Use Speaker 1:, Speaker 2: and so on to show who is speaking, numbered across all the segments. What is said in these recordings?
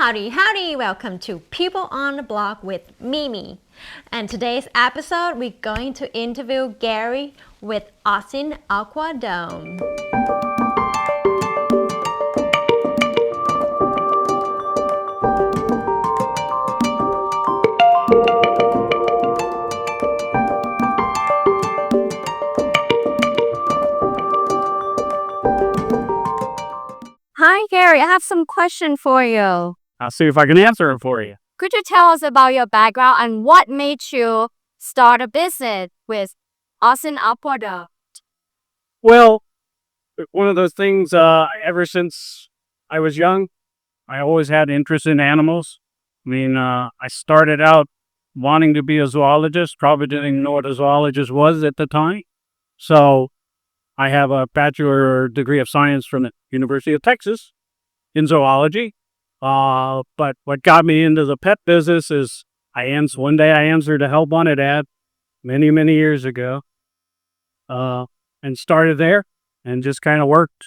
Speaker 1: Howdy, welcome to People on the Block with Mimi. And today's episode, we're going to interview Gary with Austin Aqua-Dome.
Speaker 2: Hi, Gary. I have some question for you.
Speaker 3: I'll see if I can answer it for you.
Speaker 2: Could you tell us about your background and what made you start a business with Austin Aqua-Dome?
Speaker 3: Well, one of those things, ever since I was young, I always had interest in animals. I started out wanting to be a zoologist, probably didn't even know what a zoologist was at the time. So I have a Bachelor degree of Science from the University of Texas in zoology. But what got me into the pet business is one day I answered a help wanted ad many, many years ago, and started there and just kind of worked,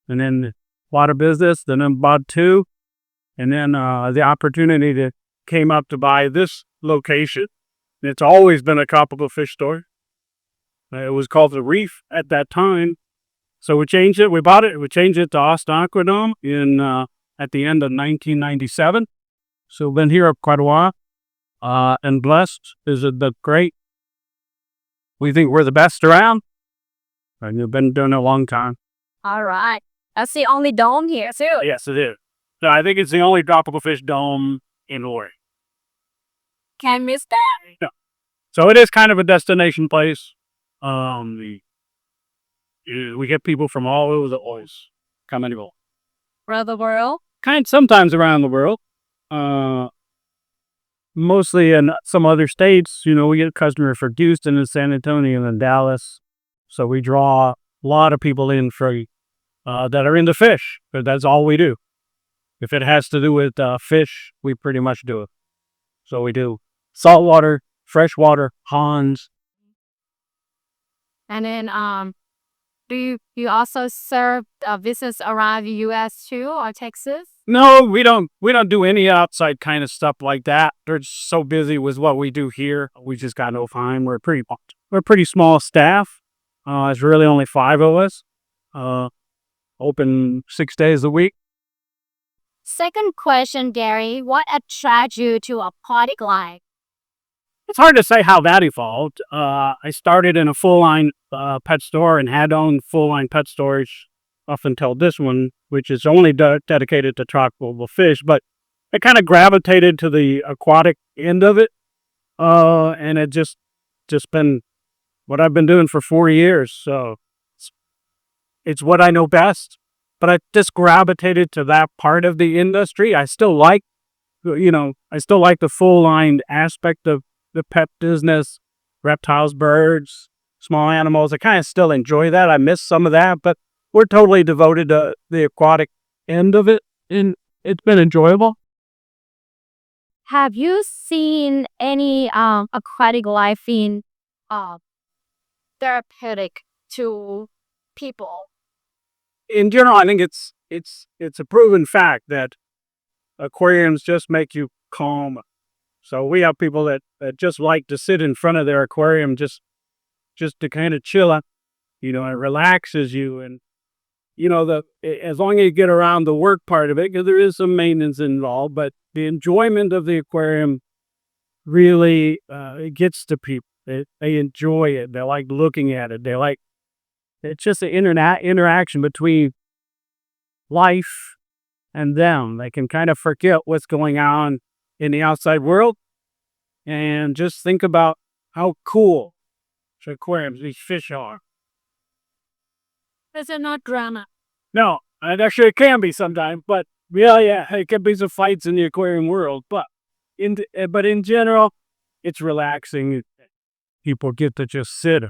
Speaker 3: and then bought a business, then I bought two, and then the opportunity came up to buy this location. It's always been a tropical fish store. It was called The Reef at that time. So we changed it. We bought it. We changed it to Austin Aqua-Dome at the end of 1997. So we've been here quite a while, and blessed. Is it great? We think we're the best around, and we've been doing it a long time.
Speaker 2: All right. That's the only dome here, too.
Speaker 3: Yes, it is. So I think it's the only tropical fish dome in Oregon.
Speaker 2: Can't miss that.
Speaker 3: No. So it is kind of a destination place. We get people from all over the place coming to
Speaker 2: Around the world?
Speaker 3: sometimes around the world. Mostly in some other states. We get customers for Houston and San Antonio and Dallas. So we draw a lot of people in that are into fish, because that's all we do. If it has to do with fish, we pretty much do it. So we do saltwater, freshwater, ponds.
Speaker 2: And then, do you also serve business around the U.S. too, or Texas?
Speaker 3: No, we don't do any outside kind of stuff like that. They're just so busy with what we do here. We just got no time. We're a pretty small staff. It's really only 5 of us. Open 6 days a week.
Speaker 2: Second question, Gary. What attracts you to aquatic life?
Speaker 3: It's hard to say how that evolved. I started in a full-line pet store and had owned full-line pet stores up until this one, which is only dedicated to tropical fish. But I kind of gravitated to the aquatic end of it, and it just been what I've been doing for 4 years. So it's what I know best. But I just gravitated to that part of the industry. I still like the full-line aspect of the pet business, reptiles, birds, small animals. I kind of still enjoy that. I miss some of that, but we're totally devoted to the aquatic end of it, and it's been enjoyable.
Speaker 2: Have you seen any aquatic life in therapeutic to people?
Speaker 3: In general, I think it's a proven fact that aquariums just make you calm. So we have people that just like to sit in front of their aquarium just to kind of chill out. It relaxes you, and as long as you get around the work part of it, because there is some maintenance involved, but the enjoyment of the aquarium really it gets to people. They enjoy it. They like looking at it. It's just an interaction between life and them. They can kind of forget what's going on in the outside world and just think about how cool aquariums, these fish are.
Speaker 2: Is it not drama?
Speaker 3: No, and actually it can be sometimes, but yeah, it can be some fights in the aquarium world, but in general, it's relaxing. People get to just sit,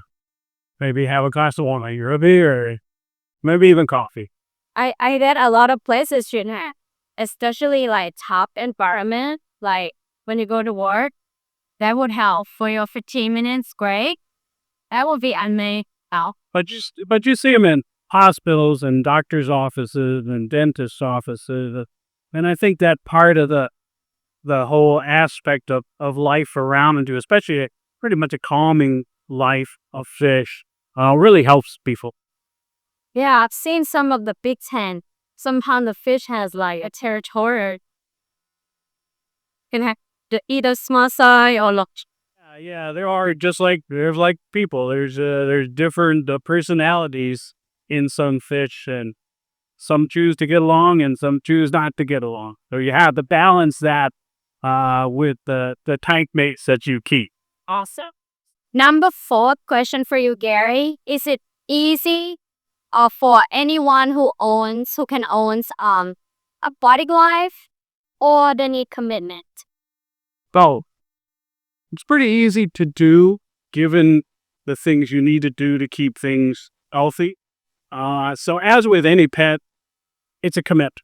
Speaker 3: maybe have a glass of wine or a beer, maybe even coffee.
Speaker 2: I read a lot of places, especially like top environment, like when you go to work, that would help for your 15 minutes break. That would be amazing.
Speaker 3: But you see them in hospitals and doctors' offices and dentists' offices. And I think that part of the whole aspect of life around and especially pretty much a calming life of fish, really helps people.
Speaker 2: Yeah, I've seen some of the big tank. Sometimes the fish has like a territory. Can have the either small size or large.
Speaker 3: Yeah, there are there's like people. There's different personalities in some fish, and some choose to get along, and some choose not to get along. So you have to balance that with the tank mates that you keep.
Speaker 2: Awesome. Number 4 question for you, Gary. Is it easy for anyone who can owns aquatic life, or they need commitment?
Speaker 3: So it's pretty easy to do, given the things you need to do to keep things healthy. So as with any pet, it's a commitment.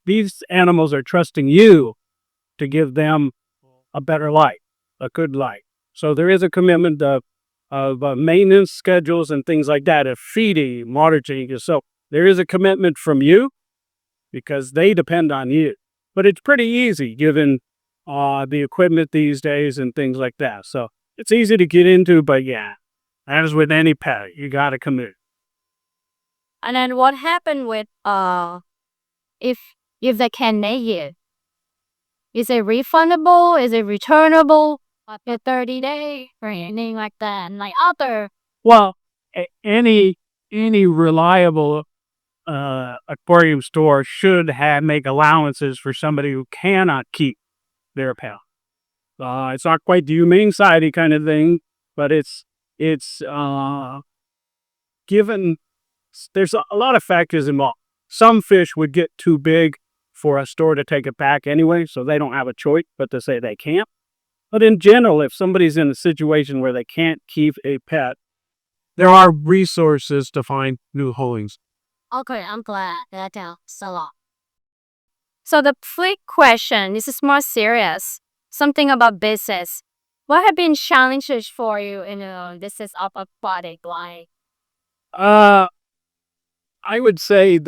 Speaker 3: These animals are trusting you to give them a better life, a good life. So there is a commitment of maintenance schedules and things like that, of feeding, water changes. So there is a commitment from you because they depend on you. But it's pretty easy given the equipment these days and things like that. So it's easy to get into, but yeah, as with any pet, you got to commit.
Speaker 2: And then what happened with if they can make it? Is it refundable? Is it returnable after 30 days or anything like that? And like other.
Speaker 3: Well, any reliable aquarium store should make allowances for somebody who cannot keep their pet. It's not quite the humane society kind of thing, but it's given. There's a lot of factors involved. Some fish would get too big for a store to take it back anyway, so they don't have a choice but to say they can't. But in general, if somebody's in a situation where they can't keep a pet, there are resources to find new holdings.
Speaker 2: Okay, I'm glad that helps a lot. So the flip question, this is more serious. Something about business. What have been challenges for you in this is of aquatic life?
Speaker 3: I would say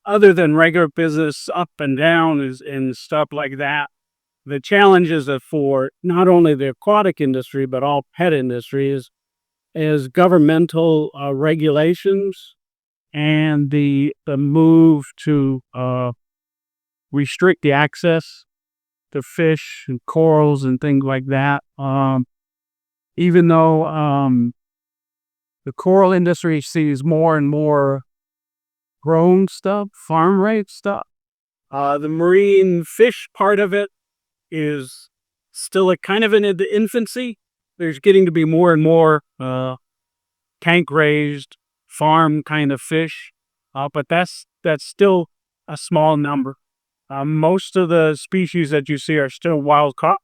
Speaker 3: other than regular business up and down and stuff like that, the challenges are for not only the aquatic industry but all pet industry is governmental regulations and the move to restrict the access to fish and corals and things like that. Even though the coral industry sees more and more grown stuff, farm raised stuff, the marine fish part of it is still kind of in the infancy. There's getting to be more and more tank raised farm kind of fish, but that's still a small number. Most of the species that you see are still wild caught,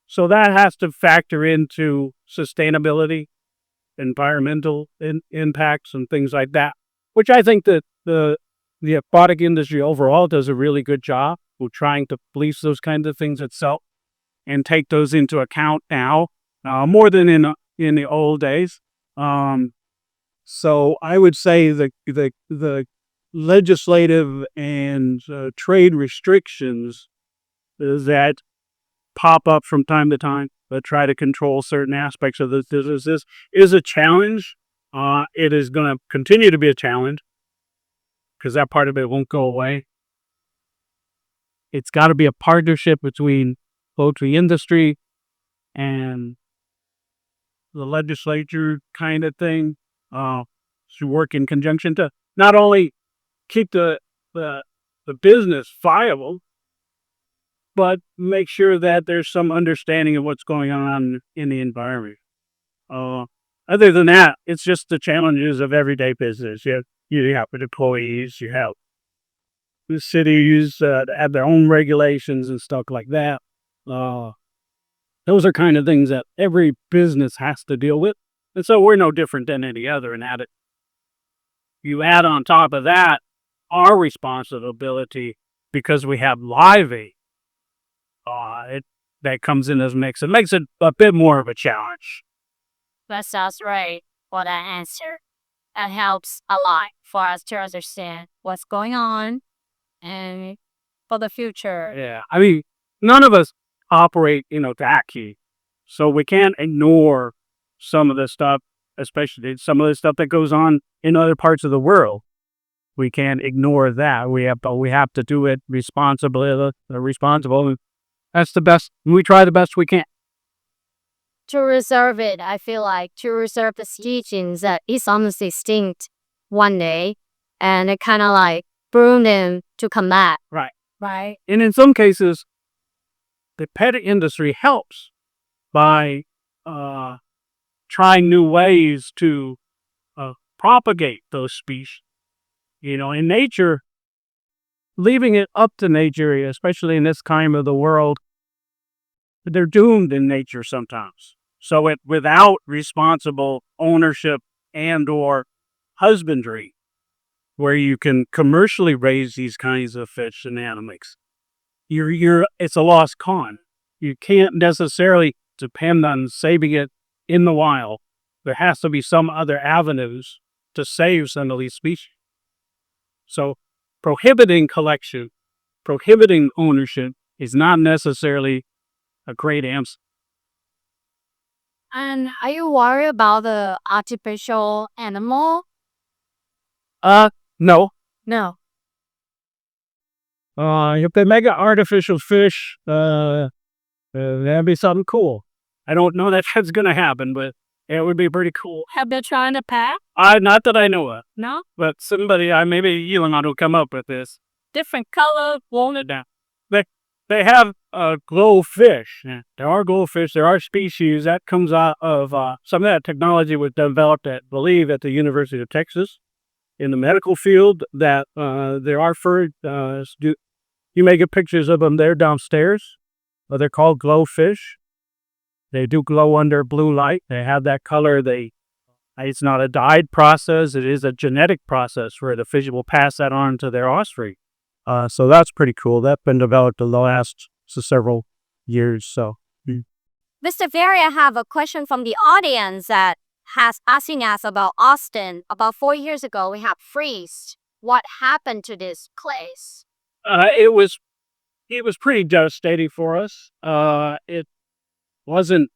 Speaker 3: so that has to factor into sustainability, environmental impacts, and things like that. Which I think that the aquatic industry overall does a really good job of trying to police those kinds of things itself and take those into account now, more than in the old days. So I would say the legislative and trade restrictions that pop up from time to time that try to control certain aspects of this business is a challenge. It is going to continue to be a challenge because that part of it won't go away. It's got to be a partnership between poultry industry and the legislature kind of thing, to work in conjunction to not only keep the business viable, but make sure that there's some understanding of what's going on in the environment. Other than that, it's just the challenges of everyday business. You have employees, you have the cities have their own regulations and stuff like that. Those are kind of things that every business has to deal with. And so we're no different than any other in that. You add on top of that our responsibility because we have live bait. That comes in as mix. It makes it a bit more of a challenge.
Speaker 2: That sounds right for that answer. That helps a lot for us to understand what's going on and for the future.
Speaker 3: Yeah. I mean, none of us operate, that key. So we can't ignore some of the stuff, especially some of the stuff that goes on in other parts of the world. We can't ignore that. We have to do it responsibly. Responsible. That's the best. We try the best we can.
Speaker 2: To reserve it, I feel like to reserve the teachings that is almost extinct one day, and it kind of like bring them to come back.
Speaker 3: Right.
Speaker 2: Right.
Speaker 3: And in some cases, the pet industry helps by trying new ways to propagate those species. In nature, leaving it up to nature, especially in this time of the world, they're doomed in nature sometimes. So without responsible ownership and or husbandry, where you can commercially raise these kinds of fish and animals, it's a lost cause. You can't necessarily depend on saving it in the wild. There has to be some other avenues to save some of these species. So prohibiting collection, prohibiting ownership is not necessarily a great answer.
Speaker 2: And are you worried about the artificial animal?
Speaker 3: No.
Speaker 2: No.
Speaker 3: If they make an artificial fish, that'd be something cool. I don't know that that's going to happen, but it would be pretty cool.
Speaker 2: Have you tried the pet?
Speaker 3: Not that I know of,
Speaker 2: No.
Speaker 3: but somebody, maybe Elon will come up with this.
Speaker 2: Different color, won't it?
Speaker 3: Down. They have glowfish. Yeah, there are glowfish. There are species that comes out of some of that technology was developed at the University of Texas in the medical field. That there are you may get pictures of them there downstairs. They're called glowfish. They do glow under blue light. They have that color. It's not a dyed process. It is a genetic process where the fish will pass that on to their offspring. So that's pretty cool. That's been developed in the last several years. So,
Speaker 2: Mr. Very, I have a question from the audience that has asking us about Austin. About 4 years ago, we had freeze. What happened to this place?
Speaker 3: it was pretty devastating for us. It wasn't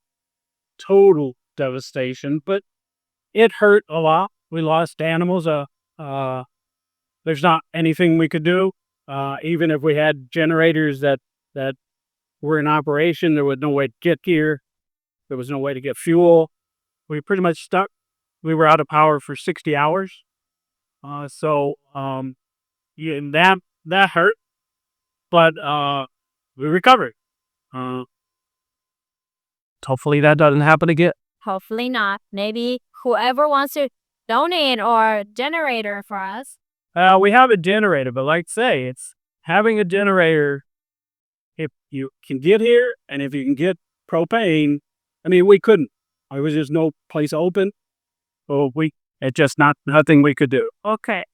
Speaker 3: total devastation, but it hurt a lot. We lost animals. There's not anything we could do. Even if we had generators that were in operation, there was no way to get here. There was no way to get fuel. We pretty much stuck. We were out of power for 60 hours. So that hurt, but we recovered. Hopefully that doesn't happen again.
Speaker 2: Hopefully not. Maybe whoever wants to donate or generator for us.
Speaker 3: We have a generator, but like I say, it's having a generator. If you can get here and if you can get propane, we couldn't. There was just no place open. So it's just nothing we could do.
Speaker 2: Okay.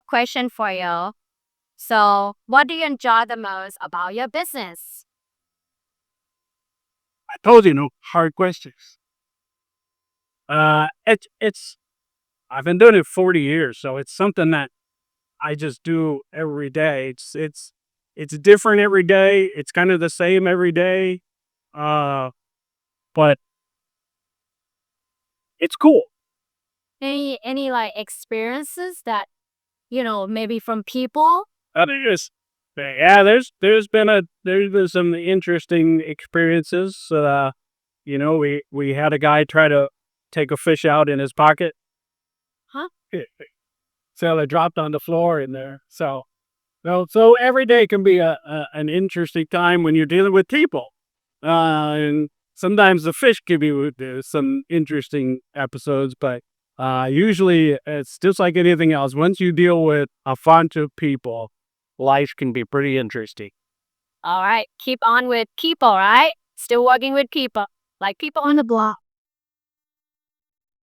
Speaker 2: Question for you. So, what do you enjoy the most about your business?
Speaker 3: I told you, no hard questions. It's I've been doing it 40 years, so it's something that I just do every day. It's different every day. It's kind of the same every day, but it's cool.
Speaker 2: Any like experiences that maybe from people?
Speaker 3: There's been some interesting experiences. We had a guy try to take a fish out in his pocket.
Speaker 2: Huh?
Speaker 3: So they dropped on the floor in there. So every day can be an interesting time when you're dealing with people. And sometimes the fish give you some interesting episodes, but usually it's just like anything else. Once you deal with a bunch of people, life can be pretty interesting.
Speaker 2: All right. Keep on with people, right? Still working with people, like people on the block.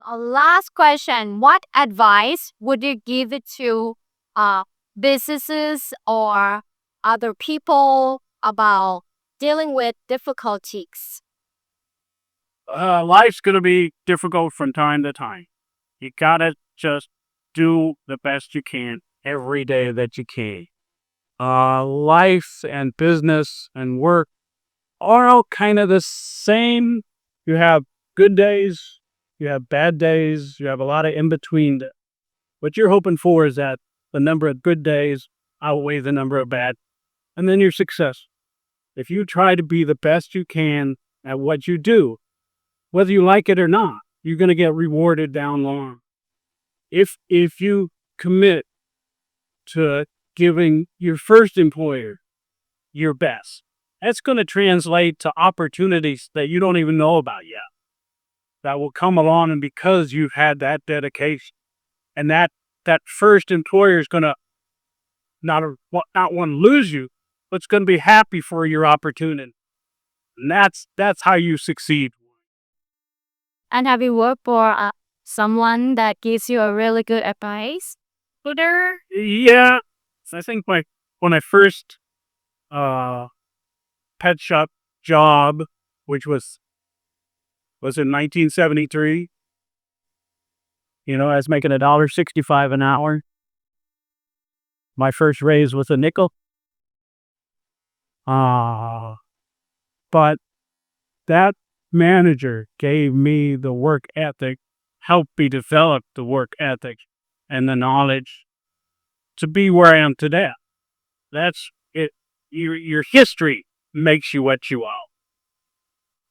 Speaker 2: Last question. What advice would you give it to businesses or other people about dealing with difficulties?
Speaker 3: life's going to be difficult from time to time. You got to just do the best you can every day that you can. Life and business and work are all kind of the same. You have good days, you have bad days, you have a lot of in between. What you're hoping for is that the number of good days outweigh the number of bad, and then you're successful. If you try to be the best you can at what you do, whether you like it or not, you're going to get rewarded down the line. If you commit to giving your first employer your best, that's going to translate to opportunities that you don't even know about yet that will come along, and because you've had that dedication, and that first employer is going to not want to lose you, but it's going to be happy for your opportunity. And that's how you succeed.
Speaker 2: And have you worked for someone that gives you a really good advice?
Speaker 3: Yeah, I think when I first pet shop job, which was in 1973. I was making $1.65 an hour. My first raise was a nickel. But that manager gave me the work ethic, helped me develop the work ethic and the knowledge to be where I am today. That's it. Your history makes you what you are.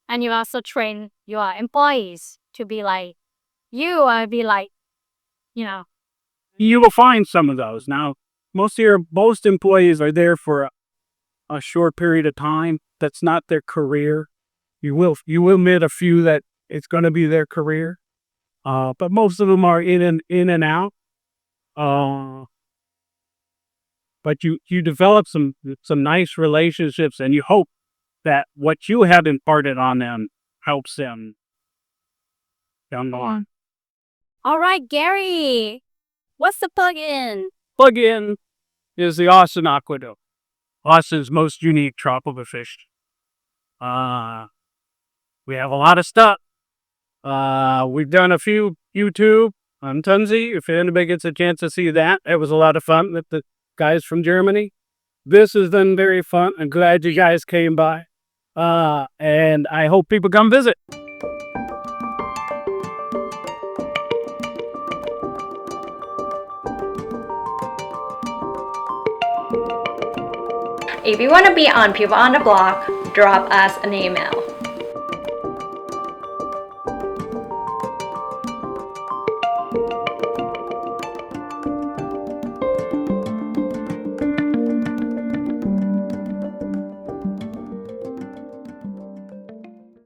Speaker 2: And you also train your employees to be like you, or be like,
Speaker 3: You will find some of those. Now, most employees are there for a short period of time. That's not their career. You will meet a few that it's going to be their career. But most of them are in and out. But you develop some nice relationships, and you hope that what you have imparted on them helps them down the line.
Speaker 2: All right, Gary, what's the plug-in?
Speaker 3: Plug-in is the Austin Aqua-Dome, Austin's most unique tropical fish. We have a lot of stuff. We've done a few YouTube on Tunzi. If anybody gets a chance to see that, it was a lot of fun with the guys from Germany. This has been very fun. I'm glad you guys came by. And I hope people come visit.
Speaker 1: If you want to be on People on the Block, drop us an email.